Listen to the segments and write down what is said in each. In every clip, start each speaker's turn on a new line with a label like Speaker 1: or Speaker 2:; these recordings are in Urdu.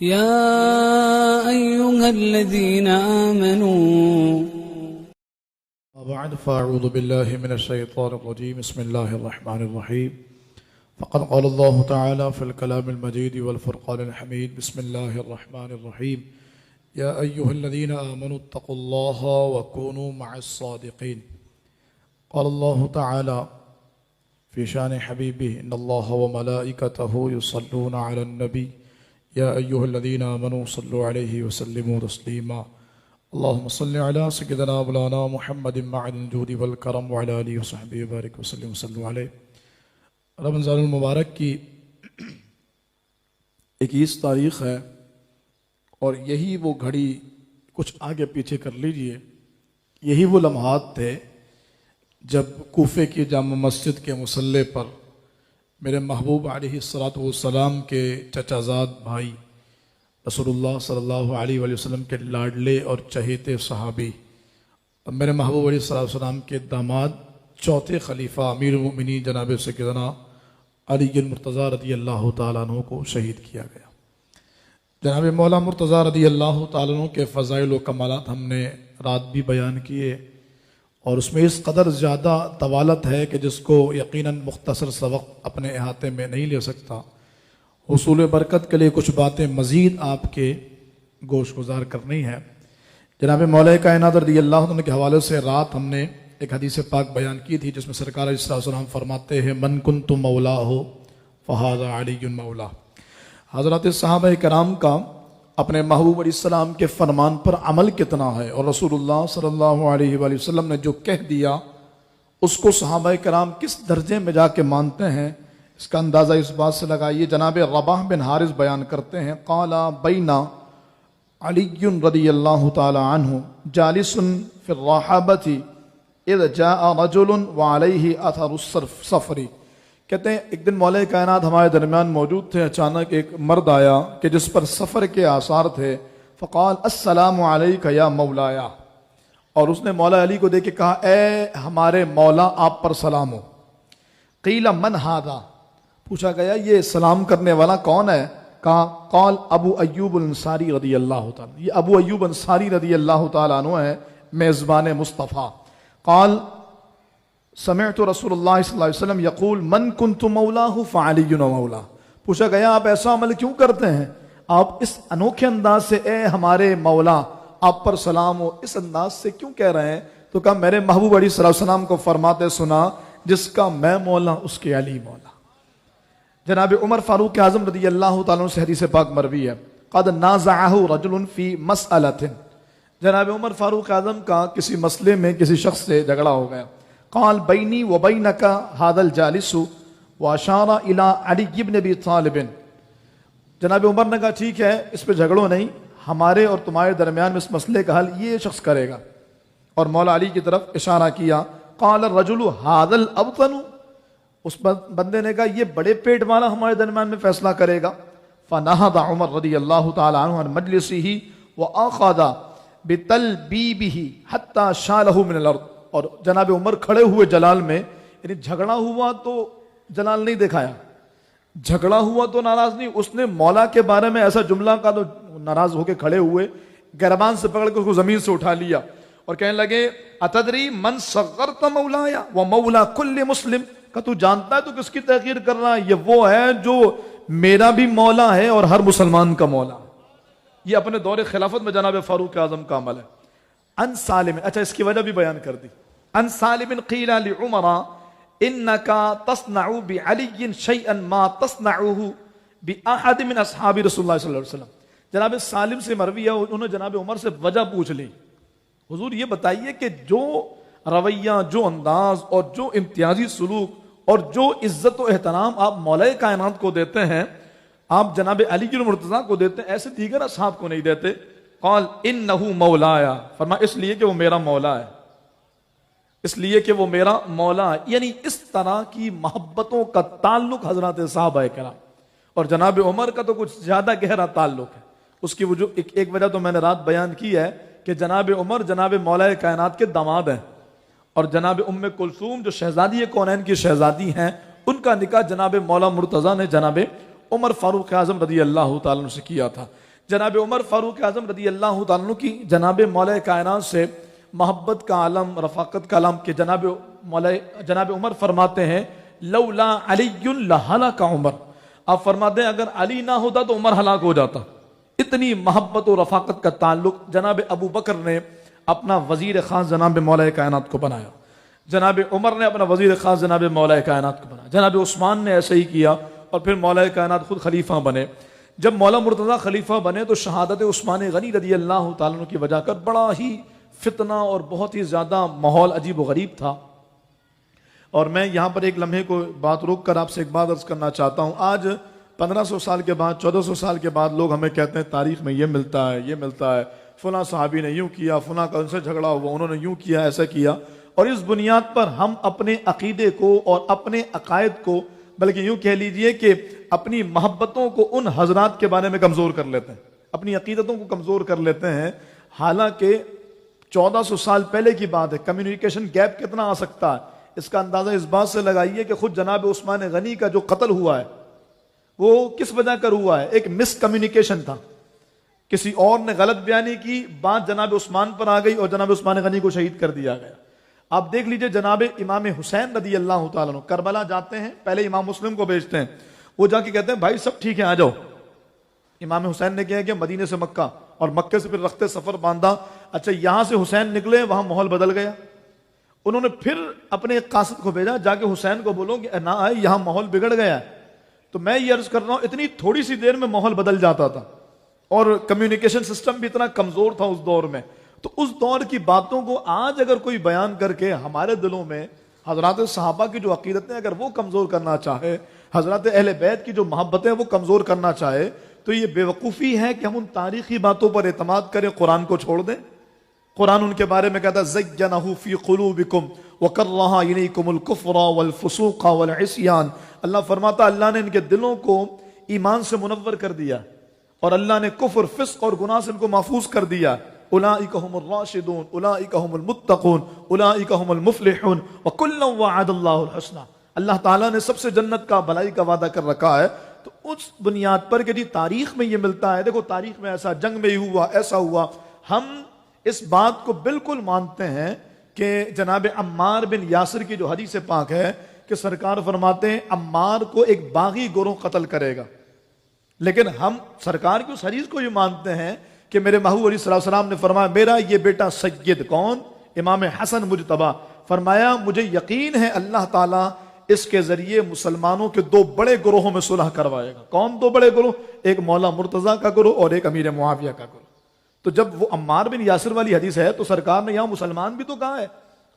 Speaker 1: يا أيها الذين آمنوا
Speaker 2: وبعد فأعوذ بالله من الشيطان الرجيم بسم الله الرحمن الرحيم فقد قال الله تعالى في الكلام المجيد والفرقان الحميد بسم الله الرحمن الرحيم يا أيها الذين آمنوا اتقوا الله وكونوا مع الصادقين قال الله تعالى في شان حبيبه إن الله وملائكته يصلون على النبي يا أيها الذين آمنوا صلوا عليه وسلموا تسليما اللهم صل على سيدنا مولانا محمد معدن الجود والکرم وعلى آله وصحبه وبارك وسلم وصلوا علیہ۔ رمضان المبارک کی 21 تاریخ ہے اور یہی وہ گھڑی، کچھ آگے پیچھے کر لیجئے، یہی وہ لمحات تھے جب کوفے کی جامع مسجد کے مصلی پر میرے محبوب علیہ السلام کے چچا زاد بھائی رسول اللہ صلی اللہ علیہ وآلہ وسلم کے لاڈلے اور چہیتے صحابی اور میرے محبوب علیہ السلام کے داماد چوتھے خلیفہ امیر المؤمنین جناب سیدنا علی المرتضیٰ رضی اللہ تعالیٰ عنہ کو شہید کیا گیا۔ جناب مولا مرتضیٰ رضی اللہ تعالیٰ عنہ کے فضائل و کمالات ہم نے رات بھی بیان کیے اور اس میں اس قدر زیادہ طوالت ہے کہ جس کو یقیناً مختصر سا وقت اپنے احاطے میں نہیں لے سکتا۔ حصول برکت کے لیے کچھ باتیں مزید آپ کے گوش گزار کرنی ہے۔ جناب مولا کائنات رضی اللہ عنہ کے حوالے سے رات ہم نے ایک حدیث پاک بیان کی تھی جس میں سرکار علیہ السلام فرماتے ہیں من کنت مولاہ فہذا علی مولا۔ حضرات صحابہ کرام کا اپنے محبوب علیہ السلام کے فرمان پر عمل کتنا ہے، اور رسول اللہ صلی اللہ علیہ وآلہ وسلم نے جو کہہ دیا اس کو صحابہ کرام کس درجے میں جا کے مانتے ہیں، اس کا اندازہ اس بات سے لگائیے۔ جناب رباح بن حارث بیان کرتے ہیں قال بینا علی رضی اللہ تعالی عنہ جالس فی الرحابۃ اذ جاء رجل وعلیہ اثر السفر۔ کہتے ہیں ایک دن مولا کائنات ہمارے درمیان موجود تھے، اچانک ایک مرد آیا کہ جس پر سفر کے آثار تھے، فقال السلام علیک یا مولایا، اور اس نے مولا علی کو دیکھ کے کہا اے ہمارے مولا آپ پر سلام ہو۔ قیل من ھذا، پوچھا گیا یہ سلام کرنے والا کون ہے؟ کہا قال ابو ایوب الانصاری رضی اللہ تعالیٰ، یہ ابو ایوب انصاری رضی اللہ تعالیٰ عنہ ہے، میزبان مصطفیٰ۔ قال سمعت رسول اللہ صلی اللہ علیہ وسلم یقول من کنت مولاہ فعلی مولا۔ پوچھا گیا آپ ایسا عمل کیوں کرتے ہیں، آپ اس انوکھے انداز سے اے ہمارے مولا آپ پر سلام ہو اس انداز سے کیوں کہہ رہے ہیں؟ تو کہا میرے محبوب علیہ السلام کو فرماتے سنا جس کا میں مولا اس کے علی مولا۔ جناب عمر فاروق اعظم رضی اللہ تعالیٰ عنہ سے حدیث پاک مروی ہے قد نازعہ رجل فی مسئلۃ، جناب عمر فاروق اعظم کا کسی مسئلے میں کسی شخص سے جھگڑا ہو گیا۔ قال بینی و بینک ھذا الجالس واشار الی علی بن ابی طالب، جناب عمر نے کہا ٹھیک ہے اس پہ جھگڑو نہیں، ہمارے اور تمہارے درمیان میں اس مسئلے کا حل یہ شخص کرے گا، اور مولا علی کی طرف اشارہ کیا۔ قال الرجل ھذا الابطن، اس بندے نے کہا یہ بڑے پیٹ والا ہمارے درمیان میں فیصلہ کرے گا۔ فنہض عمر رضی اللہ تعالی عنہ عن مجلسہ واخذ بتلبیبہ حتی شالہ من الارض، اور جناب عمر کھڑے ہوئے جلال میں، یعنی جھگڑا ہوا تو جلال نہیں دکھایا، جھگڑا ہوا تو ناراض نہیں، اس نے مولا کے بارے میں ایسا جملہ کا تو ناراض ہو کے کھڑے ہوئے، گربان سے پکڑ کے اس کو زمین سے اٹھا لیا اور کہنے لگے اتدری من صغرت مولایا و مولا کل مسلم، کہ تو جانتا ہے تو کس کی تحقیر کر رہا ہے، یہ وہ ہے جو میرا بھی مولا ہے اور ہر مسلمان کا مولا۔ یہ اپنے دور خلافت میں جناب فاروق اعظم کا عمل ہے۔ ان سالم، اچھا اس کی وجہ بھی بیان کر دی، ان سالم قیل لعمر انک تصنع بعلی شیئا ما تصنعه باحد من اصحاب رسول اللہ صلی اللہ علیہ وسلم۔ جناب سالم سے مروی ہے، انہوں نے جناب عمر سے وجہ پوچھ لی، حضور یہ بتائیے کہ جو رویہ، جو انداز اور جو امتیازی سلوک اور جو عزت و احترام آپ مولا کائنات کو دیتے ہیں، آپ جناب علی المرتضیٰ کو دیتے ہیں، ایسے دیگر اصحاب کو نہیں دیتے۔ قال انہ مولایا، فرمایا اس لیے کہ وہ میرا مولا ہے، اس لیے کہ وہ میرا مولا ہے، یعنی اس طرح کی محبتوں کا تعلق حضرات صحابہ کرام اور جناب عمر کا تو کچھ زیادہ گہرا تعلق ہے۔ اس کی وجہ ایک وجہ تو میں نے رات بیان کی ہے کہ جناب عمر جناب مولا کائنات کے داماد ہیں، اور جناب ام کلثوم جو شہزادی کونین کی شہزادی ہیں، ان کا نکاح جناب مولا مرتضیٰ نے جناب عمر فاروق اعظم رضی اللہ تعالیٰ عنہ سے کیا تھا. جناب عمر فاروق اعظم رضی اللہ تعالیٰ عنہ کی جناب مولا کائنات سے محبت کا عالم، رفاقت کا عالم کہ جناب عمر فرماتے ہیں لولا علی لہلک عمر. آپ فرماتے ہیں اگر علی نہ ہوتا تو عمر ہلاک ہو جاتا. اتنی محبت و رفاقت کا تعلق جناب ابو بکر نے اپنا وزیر خاص جناب مولا کائنات کو بنایا. جناب عمر نے اپنا وزیر خاص جناب مولا کائنات کو بنایا. جناب عثمان نے ایسے ہی کیا اور پھر مولا کائنات خود خلیفہ بنے. جب مولا مرتضیٰ خلیفہ بنے تو شہادت عثمان غنی رضی اللہ تعالیٰ عنہ کی وجہ کر بڑا ہی فتنہ اور بہت ہی زیادہ ماحول عجیب و غریب تھا. اور میں یہاں پر ایک لمحے کو بات روک کر آپ سے ایک بات عرض کرنا چاہتا ہوں. آج 1500 سال کے بعد 1400 سال کے بعد لوگ ہمیں کہتے ہیں تاریخ میں یہ ملتا ہے یہ ملتا ہے، فلاں صحابی نے یوں کیا، فلاں کا ان سے جھگڑا ہوا، انہوں نے یوں کیا، ایسا کیا. اور اس بنیاد پر ہم اپنے عقیدے کو اور اپنے عقائد کو، بلکہ یوں کہہ لیجئے کہ اپنی محبتوں کو ان حضرات کے بارے میں کمزور کر لیتے ہیں، اپنی عقیدتوں کو کمزور کر لیتے ہیں. حالانکہ 1400 سال پہلے کی بات ہے. کمیونیکیشن گیپ کتنا آ سکتا ہے اس کا اندازہ اس بات سے لگائیے کہ خود جناب عثمان غنی کا جو قتل ہوا ہے وہ کس وجہ کر ہوا ہے؟ ایک مس کمیونیکیشن تھا. کسی اور نے غلط بیانی کی، بات جناب عثمان پر آ گئی اور جناب عثمان غنی کو شہید کر دیا گیا. آپ دیکھ لیجئے جناب امام حسین رضی اللہ تعالیٰ عنہ کربلا جاتے ہیں، پہلے امام مسلم کو بھیجتے ہیں، وہ جا کے کہتے ہیں بھائی سب ٹھیک ہے آ جاؤ. امام حسین نے کیا کہ مدینے سے مکہ اور مکے سے پھر رخت سفر باندھا. اچھا یہاں سے حسین نکلے، وہاں ماحول بدل گیا. انہوں نے پھر اپنے ایک قاصد کو بھیجا، جا کے حسین کو بولو کہ نہ آئے، یہاں ماحول بگڑ گیا ہے. تو میں یہ عرض کر رہا ہوں اتنی تھوڑی سی دیر میں ماحول بدل جاتا تھا اور کمیونیکیشن سسٹم بھی اتنا کمزور تھا اس دور میں. تو اس دور کی باتوں کو آج اگر کوئی بیان کر کے ہمارے دلوں میں حضرات صحابہ کی جو عقیدتیں اگر وہ کمزور کرنا چاہے، حضرات اہل بیت کی جو محبتیں وہ کمزور کرنا چاہے، تو یہ بے وقوفی ہے کہ ہم ان تاریخی باتوں پر اعتماد کریں، قرآن کو چھوڑ دیں. قرآن ان کے بارے میں کہتا ہے زَيَّنَهُ فِي قُلُوبِكُمْ وَكَرَّهَ إِلَيْكُمُ الْكُفْرَ وَالْفُسُوقَ وَالْعِصْيَانَ. اللہ فرماتا اللہ نے ان کے دلوں کو ایمان سے منور کر دیا اور اللہ نے کفر، فسق اور گناہ سے ان کو محفوظ کر دیا. اولئک هم الراشدون اولئک هم المتقون اولئک هم المفلحون وکلا وعد اللہ الحسنى. اللہ تعالیٰ نے سب سے جنت کا، بھلائی کا وعدہ کر رکھا ہے. تو اس بنیاد پر کہ جی تاریخ میں یہ ملتا ہے، دیکھو تاریخ میں ایسا، جنگ میں ہی ہوا، ایسا ہوا. ہم اس بات کو بالکل مانتے ہیں کہ جناب عمار بن یاسر کی جو حدیث پاک ہے کہ سرکار فرماتے ہیں عمار کو ایک باغی گروہ قتل کرے گا. لیکن ہم سرکار کی اس حدیث کو یہ مانتے ہیں کہ میرے محبوب علیہ السلام نے فرمایا میرا یہ بیٹا سید کون؟ امام حسن مجتبی. فرمایا مجھے یقین ہے اللہ تعالیٰ اس کے ذریعے مسلمانوں کے دو بڑے گروہوں میں صلح کروائے گا. کون دو بڑے گروہ؟ ایک مولا مرتضیٰ کا گروہ اور ایک امیر معاویہ کا گروہ. تو جب وہ عمار بن یاسر والی حدیث ہے تو سرکار نے یہاں مسلمان بھی تو کہا ہے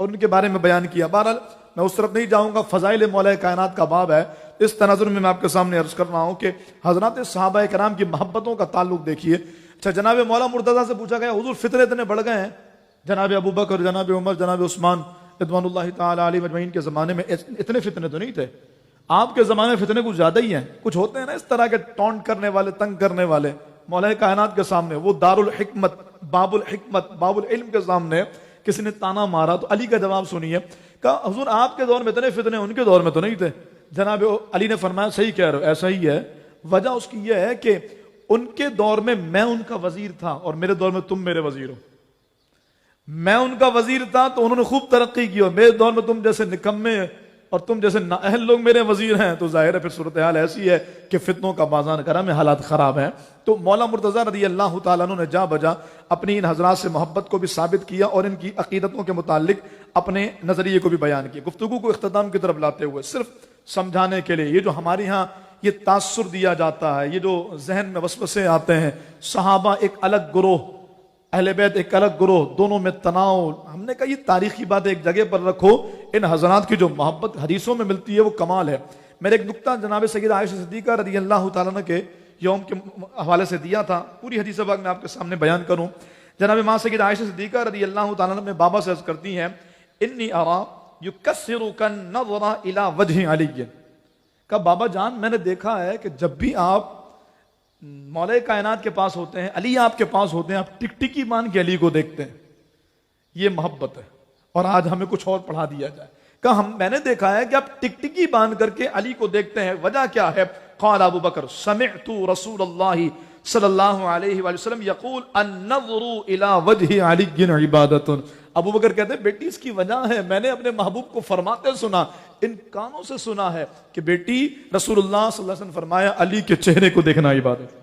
Speaker 2: اور ان کے بارے میں بیان کیا. بہرحال میں اس طرف نہیں جاؤں گا، فضائل مولا کائنات کا باب ہے. اس تناظر میں آپ کے سامنے عرض کر رہا ہوں کہ حضرات صحابہ کرام کی محبتوں کا تعلق دیکھیے. اچھا جناب مولا مرتضیٰ سے پوچھا گیا حضور فتنے اتنے بڑھ گئے ہیں، جناب ابو بکر، جناب عمر، جناب عثمان رضوان اللہ تعالی علیہ مجمعین کے زمانے میں اتنے فتنے تو نہیں تھے، آپ کے زمانے میں فتنے کچھ زیادہ ہی ہیں. کچھ ہوتے ہیں نا اس طرح کے ٹونٹ کرنے والے، تنگ کرنے والے. مولا کائنات کے سامنے وہ دار الحکمت، باب الحکمت، باب العلم کے سامنے کسی نے تانا مارا تو علی کا جواب سنیے. کہا حضور آپ کے دور میں اتنے فتنے، ان کے دور میں تو نہیں تھے. جناب علی نے فرمایا صحیح کہہ رہے ہو، ایسا ہی ہے. وجہ اس کی یہ ہے کہ ان کے دور میں میں ان کا وزیر تھا اور میرے دور میں تم میرے وزیر ہو. میں ان کا وزیر تھا تو انہوں نے خوب ترقی کی اور میرے دور میں تم جیسے نکمے اور تم جیسے نااہل لوگ میرے وزیر ہیں. تو ظاہر ہے پھر صورتحال ایسی ہے کہ فتنوں کا بازار گرم ہے، حالات خراب ہیں. تو مولا مرتضیٰ رضی اللہ تعالیٰ عنہ نے جا بجا اپنی ان حضرات سے محبت کو بھی ثابت کیا اور ان کی عقیدتوں کے متعلق اپنے نظریے کو بھی بیان کیا. گفتگو کو اختتام کی طرف لاتے ہوئے صرف سمجھانے کے لیے، یہ جو ہمارے ہاں یہ تاثر دیا جاتا ہے، یہ جو ذہن میں وسوسے آتے ہیں، صحابہ ایک الگ گروہ، اہل بیت ایک الگ گروہ، دونوں میں تناؤ. ہم نے کہا یہ تاریخی بات ایک جگہ پر رکھو. ان حضرات کی جو محبت حدیثوں میں ملتی ہے وہ کمال ہے. میں نے ایک نقطہ جناب سیدہ عائشہ صدیقہ رضی اللہ تعالیٰ عنہ کے یوم کے حوالے سے دیا تھا، پوری حدیث پاک میں آپ کے سامنے بیان کروں. جناب ماں سیدہ عائشہ صدیقہ رضی اللہ تعالیٰ عنہ میں بابا سے عرض کرتی ہیں انی ارا یکسرک النظر الی وجہ علی. کہا بابا جان میں نے دیکھا ہے کہ جب بھی آپ مولا کائنات کے پاس ہوتے ہیں، علی آپ کے پاس ہوتے ہیں، آپ ٹک ٹکی مان کے علی کو دیکھتے ہیں. یہ محبت ہے. اور آج ہمیں کچھ اور پڑھا دیا جائے. کہا میں نے دیکھا ہے کہ آپ ٹکٹکی باندھ کر کے علی کو دیکھتے ہیں، وجہ کیا ہے؟ قال ابو بکر سمعت رسول اللہ صلی اللہ علیہ وآلہ وسلم یقول النظر الى وجہ علی عبادت. ابو بکر کہتے ہیں بیٹی اس کی وجہ ہے، میں نے اپنے محبوب کو فرماتے سنا، ان کانوں سے سنا ہے کہ بیٹی رسول اللہ صلی اللہ علیہ وسلم فرمایا علی کے چہرے کو دیکھنا عبادت.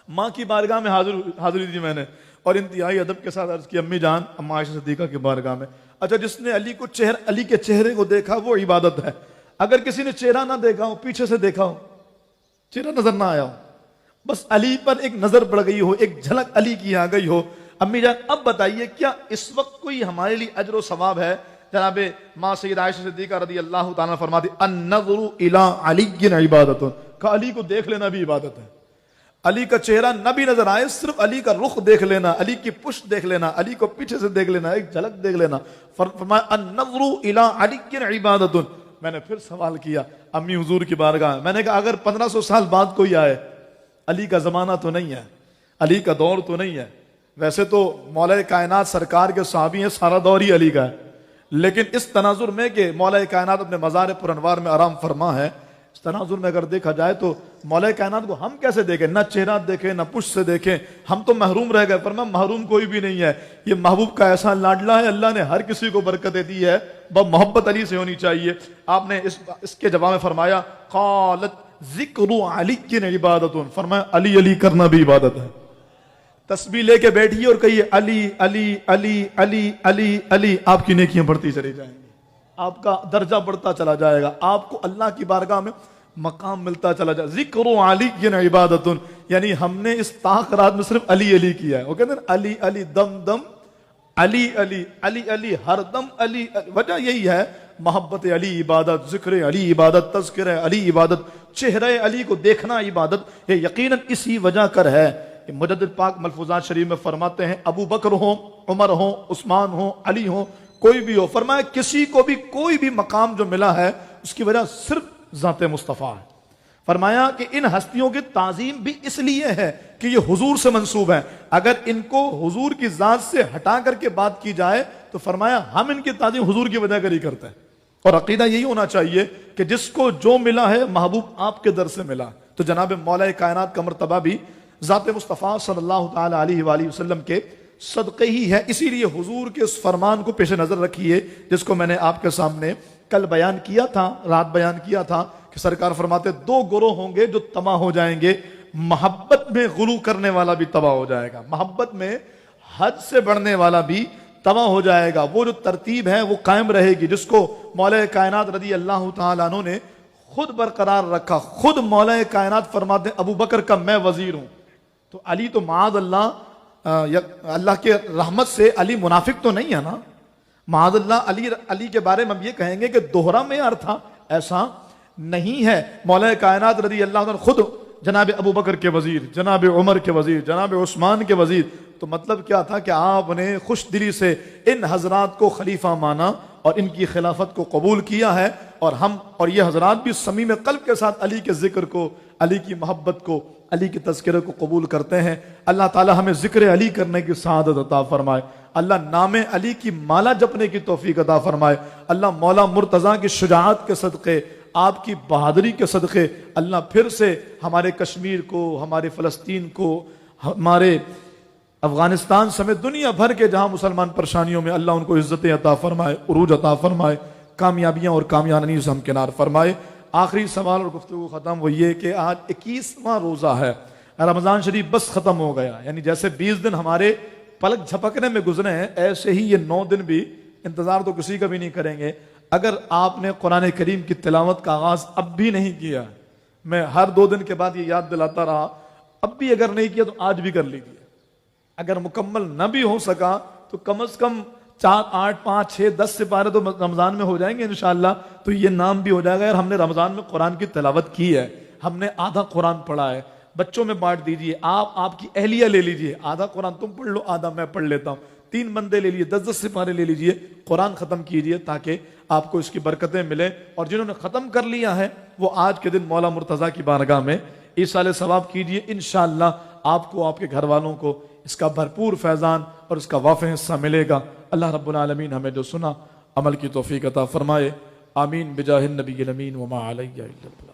Speaker 2: ماں کی بارگاہ میں حاضری دی میں نے اور انتہائی ادب کے ساتھ عرض کی امی جان اما عائشہ صدیقہ کی بارگاہ میں، اچھا جس نے علی کے چہرے کو دیکھا وہ عبادت ہے. اگر کسی نے چہرہ نہ دیکھا ہو، پیچھے سے دیکھا ہو، چہرہ نظر نہ آیا ہو، بس علی پر ایک نظر پڑ گئی ہو، ایک جھلک علی کی آ گئی ہو، امی جان اب بتائیے کیا اس وقت کوئی ہمارے لیے اجر و ثواب ہے؟ جناب ماں سیدہ عائشہ صدیقہ رضی اللہ تعالیٰ فرماتی النظر الی علی عبادت، کہ علی کو دیکھ لینا بھی عبادت ہے. علی کا چہرہ نہ بھی نظر آئے، صرف علی کا رخ دیکھ لینا، علی کی پشت دیکھ لینا، علی کو پیچھے سے دیکھ لینا، ایک جھلک دیکھ لینا. فرمایا النظر الی علی عبادت. میں نے پھر سوال کیا امی حضور کی بارگاہ، میں نے کہا اگر 1500 سال بعد کوئی آئے، علی کا زمانہ تو نہیں ہے، علی کا دور تو نہیں ہے، ویسے تو مولا کائنات سرکار کے صحابی ہیں، سارا دور ہی علی کا ہے، لیکن اس تناظر میں کہ مولا کائنات اپنے مزار پر انوار میں آرام فرما ہے، اس تناظر میں اگر دیکھا جائے تو مولا کائنات کو ہم کیسے دیکھیں؟ نہ چہرہ دیکھیں نہ پشت سے دیکھیں، ہم تو محروم رہ گئے. فرمایا محروم کوئی بھی نہیں ہے، یہ محبوب کا ایسا لاڈلا ہے، اللہ نے ہر کسی کو برکتیں دی ہے، محبت علی سے ہونی چاہیے. آپ نے اس کے جواب میں فرمایا قالت ذکر علی عبادت، فرمایا علی علی کرنا بھی عبادت ہے. تسبیح لے کے بیٹھیے اور کہیے علی علی علی علی علی علی، آپ کی نیکیاں بڑھتی چلی جائیں گی، آپ کا درجہ بڑھتا چلا جائے گا، آپ کو اللہ کی بارگاہ میں مقام ملتا چلا جائے. ذکر علی عبادت، یعنی ہم نے اس طاق رات میں صرف علی علی کیا ہے. وہ کہتے ہیں علی علی دم دم علی علی علی علی ہر دم علی. وجہ یہی ہے محبت علی عبادت، ذکر علی عبادت، تذکر علی عبادت، چہرہ علی کو دیکھنا عبادت. یہ یقیناً اسی وجہ کر ہے کہ مجدد پاک ملفوظات شریف میں فرماتے ہیں ابو بکر ہوں، عمر ہوں، عثمان ہوں، علی ہوں، کوئی بھی ہو، فرمایا کسی کو بھی کوئی بھی مقام جو ملا ہے اس کی وجہ صرف ذات مصطفیٰ ہے. فرمایا کہ ان ہستیوں کی تعظیم بھی اس لیے ہے کہ یہ حضور سے منسوب ہیں، اگر ان کو حضور کی ذات سے ہٹا کر کے بات کی جائے تو فرمایا ہم ان کی تعظیم حضور کی وجہ کر ہی کرتے ہیں. اور عقیدہ یہی ہونا چاہیے کہ جس کو جو ملا ہے محبوب آپ کے در سے ملا. تو جناب مولا کائنات کا مرتبہ بھی ذات مصطفیٰ صلی اللہ تعالی علیہ وآلہ وسلم کے صدقے ہی ہے. اسی لیے حضور کے اس فرمان کو پیش نظر رکھیے جس کو میں نے آپ کے سامنے کل بیان کیا تھا، رات بیان کیا تھا کہ سرکار فرماتے دو گروہ ہوں گے جو تباہ ہو جائیں گے. محبت میں غلو کرنے والا بھی تباہ ہو جائے گا، محبت میں حد سے بڑھنے والا بھی تباہ ہو جائے گا. وہ جو ترتیب ہے وہ قائم رہے گی جس کو مولا کائنات رضی اللہ تعالیٰ عنہ نے خود برقرار رکھا. خود مولا کائنات فرماتے ہیں ابو بکر کا میں وزیر ہوں. تو علی تو معاذ اللہ کے رحمت سے علی منافق تو نہیں ہے نا، معاذ اللہ علی کے بارے میں ہم یہ کہیں گے کہ دوہرا معیار تھا، ایسا نہیں ہے. مولا کائنات رضی اللہ عنہ خود جناب ابو بکر کے وزیر، جناب عمر کے وزیر، جناب عثمان کے وزیر. تو مطلب کیا تھا کہ آپ نے خوش دلی سے ان حضرات کو خلیفہ مانا اور ان کی خلافت کو قبول کیا ہے. اور یہ حضرات بھی صمیم قلب کے ساتھ علی کے ذکر کو، علی کی محبت کو، علی کے تذکرے کو قبول کرتے ہیں. اللہ تعالی ہمیں ذکر علی کرنے کی سعادت عطا فرمائے. اللہ نام علی کی مالا جپنے کی توفیق عطا فرمائے. اللہ مولا مرتضیٰ کی شجاعت کے صدقے، آپ کی بہادری کے صدقے اللہ پھر سے ہمارے کشمیر کو، ہمارے فلسطین کو، ہمارے افغانستان سمیت دنیا بھر کے جہاں مسلمان پریشانیوں میں اللہ ان کو عزت عطا فرمائے، عروج عطا فرمائے، کامیابیاں اور کامیابی سے ہمکنار فرمائے. آخری سوال اور گفتگو ختم وہ یہ کہ آج 21واں روزہ ہے، رمضان شریف بس ختم ہو گیا. یعنی جیسے 20 دن ہمارے پلک جھپکنے میں گزرے ہیں ایسے ہی یہ 9 دن بھی انتظار تو کسی کا بھی نہیں کریں گے. اگر آپ نے قرآن کریم کی تلاوت کا آغاز اب بھی نہیں کیا، میں ہر 2 دن کے بعد یہ یاد دلاتا رہا، اب بھی اگر نہیں کیا تو آج بھی کر لیجیے. اگر مکمل نہ بھی ہو سکا تو کم از کم 4 8 5 6 10 سپارے تو رمضان میں ہو جائیں گے انشاءاللہ. تو یہ نام بھی ہو جائے گا یار ہم نے رمضان میں قرآن کی تلاوت کی ہے، ہم نے آدھا قرآن پڑھا ہے. بچوں میں بانٹ دیجئے، آپ کی اہلیہ لے لیجئے، آدھا قرآن تم پڑھ لو، آدھا میں پڑھ لیتا ہوں. 3 بندے لے لیجئے، 10 سپارے لے لیجئے، قرآن ختم کیجئے تاکہ آپ کو اس کی برکتیں ملیں. اور جنہوں نے ختم کر لیا ہے وہ آج کے دن مولا مرتضیٰ کی بارگاہ میں ایصال ثواب کیجئے. انشاءاللہ آپ کو، آپ کے گھر والوں کو اس کا بھرپور فیضان اور اس کا وافر حصہ ملے گا. اللہ رب العالمین ہمیں جو سنا عمل کی توفیق عطا فرمائے. آمین بجاہ النبی الامین وما علیہ الا البلاغ.